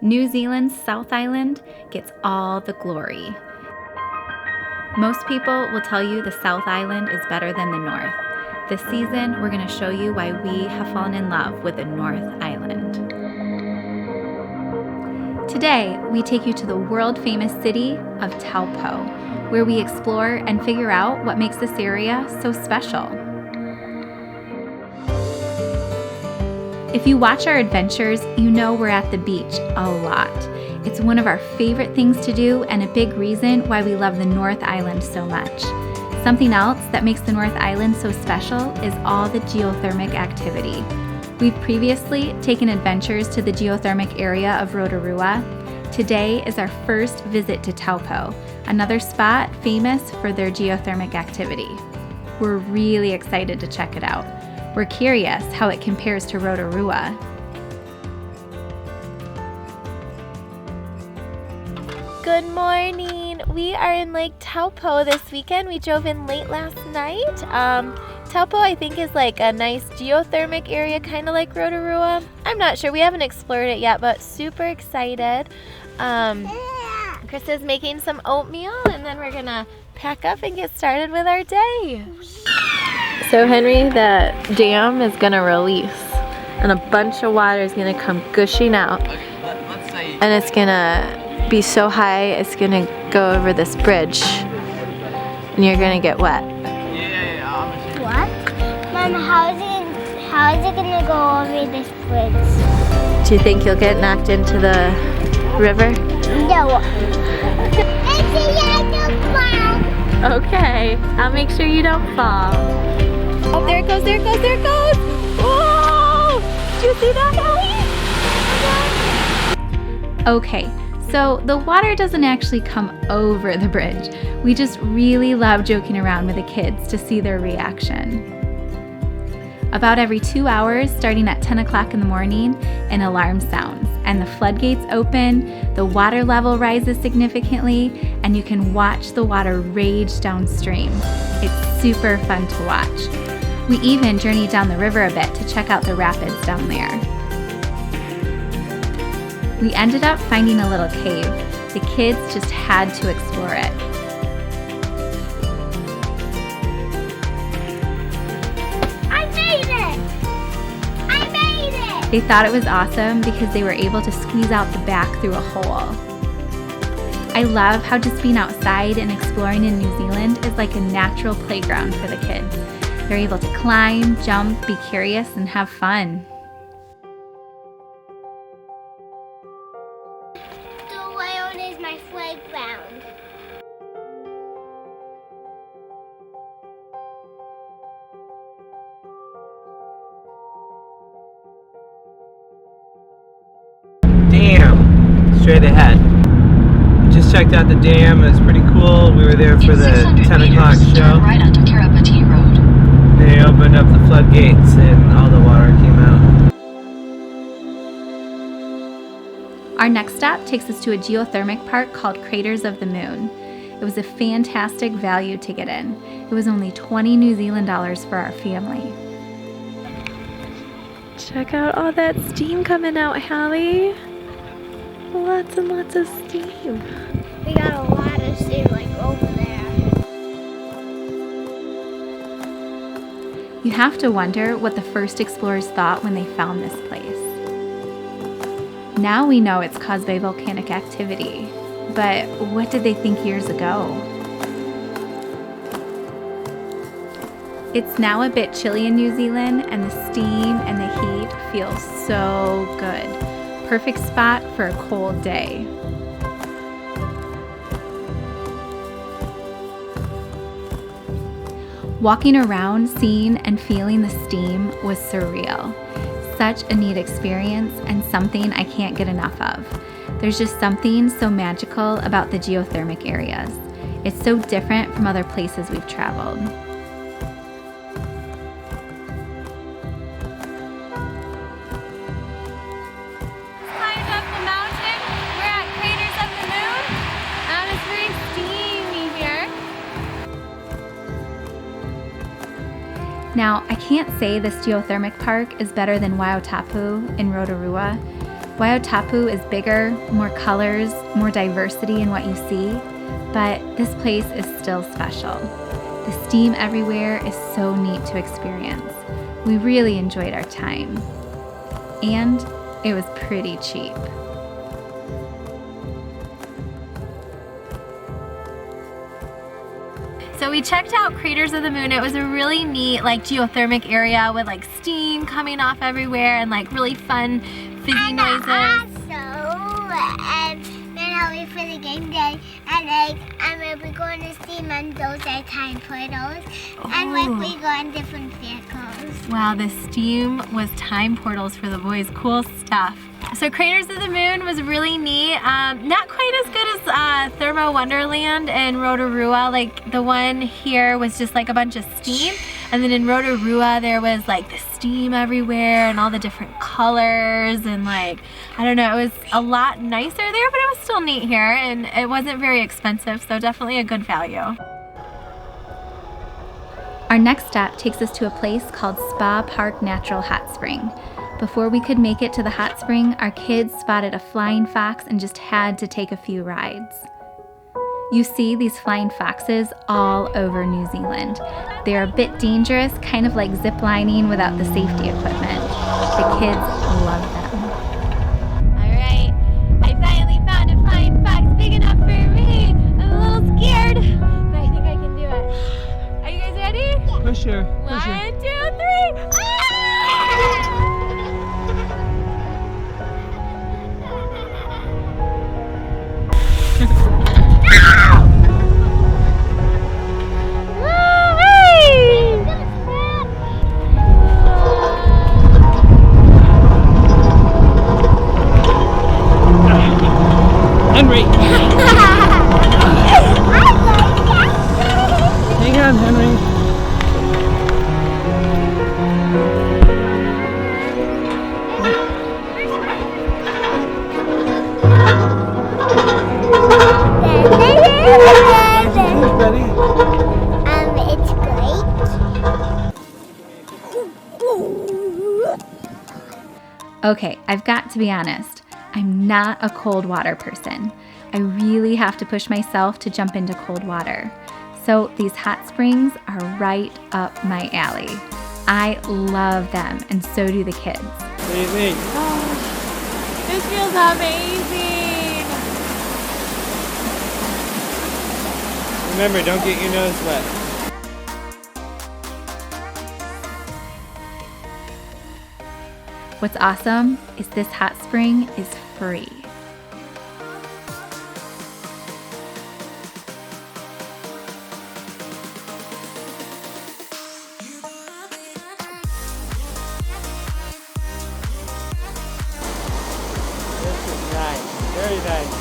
New Zealand's South Island gets all the glory. Most people will tell you the South Island is better than the North. This season, we're going to show you why we have fallen in love with the North Island. Today, we take you to the world-famous city of Taupo, where we explore and figure out what makes this area so special. If you watch our adventures, you know we're at the beach a lot. It's one of our favorite things to do and a big reason why we love the North Island so much. Something else that makes the North Island so special is all the geothermic activity. We've previously taken adventures to the geothermic area of Rotorua. Today is our first visit to Taupo, another spot famous for their geothermic activity. We're really excited to check it out. We're curious how it compares to Rotorua. Good morning! We are in Lake Taupo this weekend. We drove in late last night. Taupo, I think, is like a nice geothermic area, kind of like Rotorua. I'm not sure. We haven't explored it yet, but super excited. Chris is making some oatmeal, and then we're going to pack up and get started with our day. So Henry, the dam is going to release, and a bunch of water is going to come gushing out, and it's going to be so high it's going to go over this bridge, and you're going to get wet. What? Mom, how is it going to go over this bridge? Do you think you'll get knocked into the river? No. It's a yellow cloud. Okay, I'll make sure you don't fall. Oh, there it goes, there it goes, there it goes! Whoa! Did you see that, Ellie? Okay, so the water doesn't actually come over the bridge. We just really love joking around with the kids to see their reaction. About every 2 hours, starting at 10 o'clock in the morning, an alarm sounds and the floodgates open, the water level rises significantly, and you can watch the water rage downstream. It's super fun to watch. We even journeyed down the river a bit to check out the rapids down there. We ended up finding a little cave. The kids just had to explore it. They thought it was awesome because they were able to squeeze out the back through a hole. I love how just being outside and exploring in New Zealand is like a natural playground for the kids. They're able to climb, jump, be curious, and have fun. The lion is my playground. Dam, straight ahead. Just checked out the dam. It was pretty cool. We were there for the 10 o'clock show. Right onto Karapati Road. They opened up the floodgates and all the water came out. Our next stop takes us to a geothermic park called Craters of the Moon. It was a fantastic value to get in. It was only 20 New Zealand dollars for our family. Check out all that steam coming out, Hallie. Lots and lots of steam. We got a lot of steam like over there. You have to wonder what the first explorers thought when they found this place. Now we know it's caused by volcanic activity, but what did they think years ago? It's now a bit chilly in New Zealand, and the steam and the heat feel so good. Perfect spot for a cold day. Walking around, seeing and feeling the steam was surreal. Such a neat experience and something I can't get enough of. There's just something so magical about the geothermic areas. It's so different from other places we've traveled. Now, I can't say this geothermic park is better than Waiotapu in Rotorua. Taupo is bigger, more colors, more diversity in what you see, but this place is still special. The steam everywhere is so neat to experience. We really enjoyed our time. And it was pretty cheap. So we checked out Craters of the Moon. It was a really neat like geothermic area with like steam coming off everywhere and like really fun fizzy noises. And then we for the game day, and we're going to steam and those are time portals, and we go on different vehicles. Wow, the steam was time portals for the boys. Cool stuff. So Craters of the Moon was really neat. Not quite as good as Thermo Wonderland and Rotorua. Like the one here was just like a bunch of steam. And then in Rotorua there was like the steam everywhere and all the different colors and like, I don't know, it was a lot nicer there, but it was still neat here and it wasn't very expensive, so definitely a good value. Our next stop takes us to a place called Spa Park Natural Hot Spring. Before we could make it to the hot spring, our kids spotted a flying fox and just had to take a few rides. You see these flying foxes all over New Zealand. They're a bit dangerous, kind of like ziplining without the safety equipment. The kids love them. Alright, I finally found a flying fox big enough for me. I'm a little scared, but I think I can do it. Are you guys ready? For sure. 1, 2, 3. Ah! Henry! Hang on, Henry. It's great. Okay, I've got to be honest. I'm not a cold water person. I really have to push myself to jump into cold water. So these hot springs are right up my alley. I love them, and so do the kids. What do you think? Oh, this feels amazing. Remember, don't get your nose wet. What's awesome is this hot spring is free. This is nice. Very nice.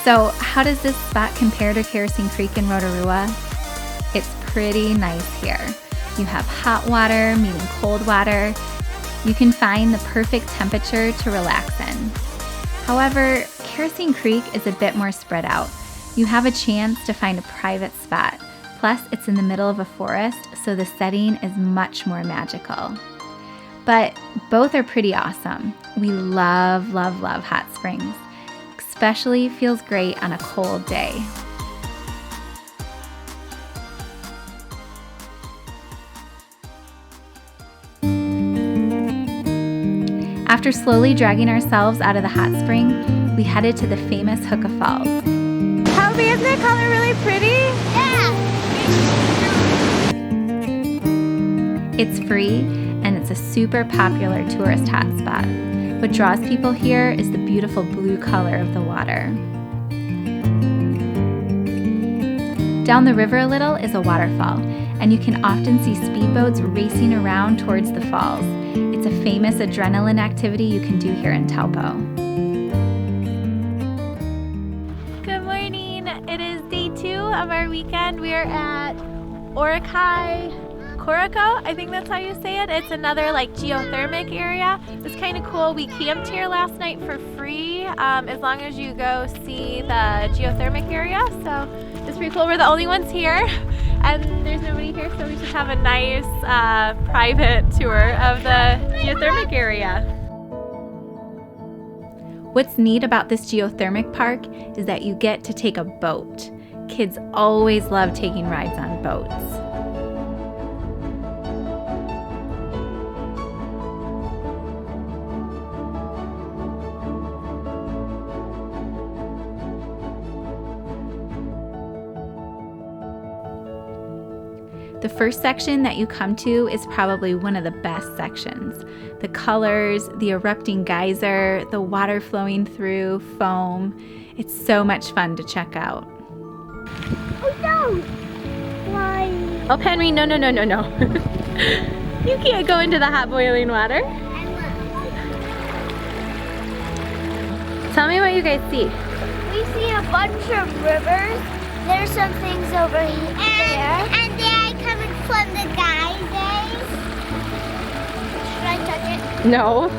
So how does this spot compare to Kerosene Creek in Rotorua? It's pretty nice here. You have hot water meeting cold water. You can find the perfect temperature to relax in. However, Kerosene Creek is a bit more spread out. You have a chance to find a private spot. Plus, it's in the middle of a forest, so the setting is much more magical. But both are pretty awesome. We love, love, love hot springs. Especially feels great on a cold day. After slowly dragging ourselves out of the hot spring, we headed to the famous Huka Falls. Taupo, isn't that color really pretty? Yeah. It's free and it's a super popular tourist hotspot. What draws people here is the beautiful blue color of the water. Down the river a little is a waterfall, and you can often see speedboats racing around towards the falls. It's a famous adrenaline activity you can do here in Taupo. Good morning. It is day 2 of our weekend. We are at Orakei Korako, I think that's how you say it. It's another like geothermic area. It's kind of cool. We camped here last night for free as long as you go see the geothermic area. So It's pretty cool. We're the only ones here, and there's nobody here, so we should have a nice private tour of the geothermic area. What's neat about this geothermic park is that you get to take a boat. Kids always love taking rides on boats. The first section that you come to is probably one of the best sections. The colors, the erupting geyser, the water flowing through, foam. It's so much fun to check out. Oh no! Why? Oh, Henry, no. You can't go into the hot boiling water. Tell me what you guys see. We see a bunch of rivers. There's some things over here. And they are coming from the geysers. Should I touch it? No.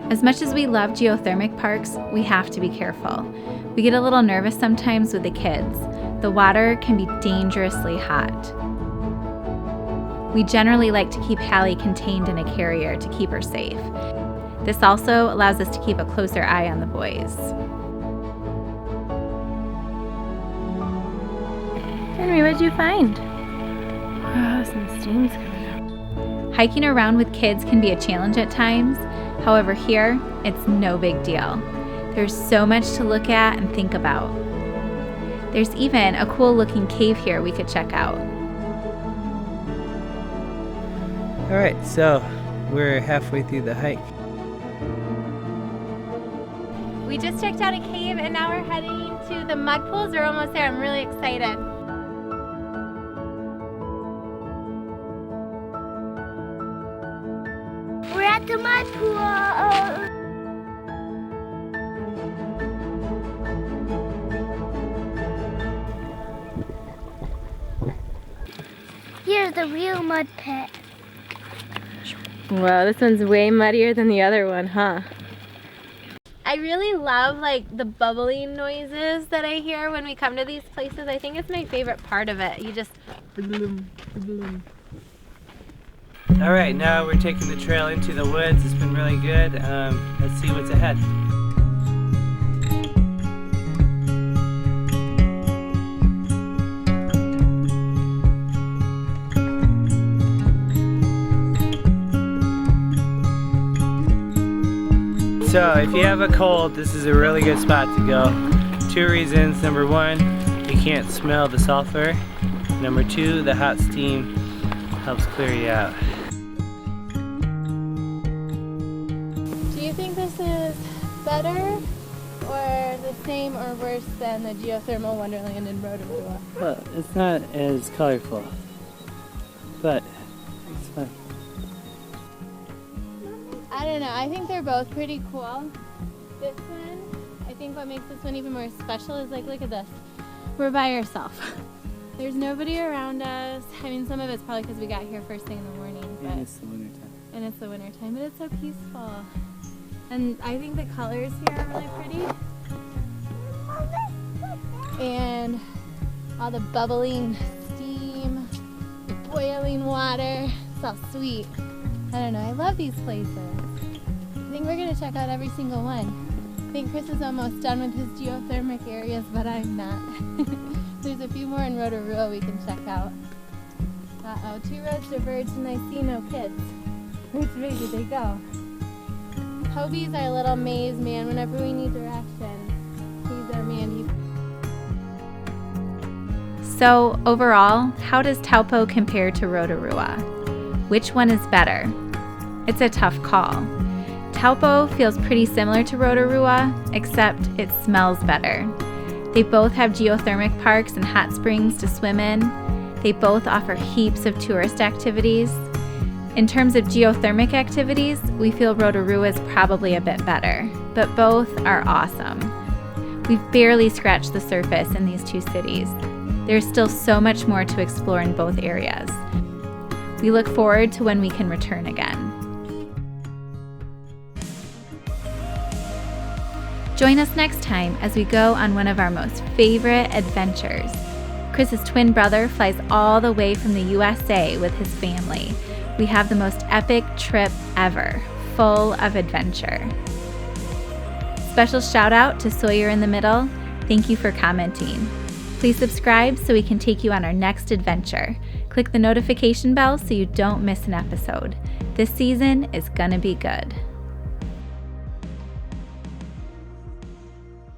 As much as we love geothermic parks, we have to be careful. We get a little nervous sometimes with the kids. The water can be dangerously hot. We generally like to keep Hallie contained in a carrier to keep her safe. This also allows us to keep a closer eye on the boys. Henry, what'd you find? Oh, some steam's coming up. Hiking around with kids can be a challenge at times. However, here, it's no big deal. There's so much to look at and think about. There's even a cool looking cave here we could check out. Alright, so we're halfway through the hike. We just checked out a cave and now we're heading to the Muck Pools. We're almost there. I'm really excited. We're at the Muck Pool. Here's the real mud pit. Wow, this one's way muddier than the other one, huh? I really love like the bubbling noises that I hear when we come to these places. I think it's my favorite part of it. You just bloom. Alright, now we're taking the trail into the woods. It's been really good. Let's see what's ahead. So if you have a cold, this is a really good spot to go. 2 reasons. Number 1, you can't smell the sulfur. Number 2, the hot steam helps clear you out. Do you think this is better or the same or worse than the geothermal wonderland in Rotorua? Well, it's not as colorful, but it's fun. I don't know. I think they're both pretty cool. This one, I think what makes this one even more special is like, look at this. We're by ourselves. There's nobody around us. I mean, some of it's probably because we got here first thing in the morning. But, And it's the winter time. and it's the winter time, but it's so peaceful. And I think the colors here are really pretty. And all the bubbling steam, the boiling water. It's all sweet. I don't know. I love these places. I think we're going to check out every single one. I think Chris is almost done with his geothermic areas, but I'm not. There's a few more in Rotorua we can check out. Uh-oh, 2 roads diverged and I see no kids. Which way did they go? Toby's our little maze man. Whenever we need directions, he's our man. So overall, how does Taupo compare to Rotorua? Which one is better? It's a tough call. Taupo feels pretty similar to Rotorua, except it smells better. They both have geothermic parks and hot springs to swim in. They both offer heaps of tourist activities. In terms of geothermic activities, we feel Rotorua is probably a bit better, but both are awesome. We've barely scratched the surface in these 2 cities. There's still so much more to explore in both areas. We look forward to when we can return again. Join us next time as we go on one of our most favorite adventures. Chris's twin brother flies all the way from the USA with his family. We have the most epic trip ever, full of adventure. Special shout out to Sawyer in the Middle. Thank you for commenting. Please subscribe so we can take you on our next adventure. Click the notification bell so you don't miss an episode. This season is gonna be good.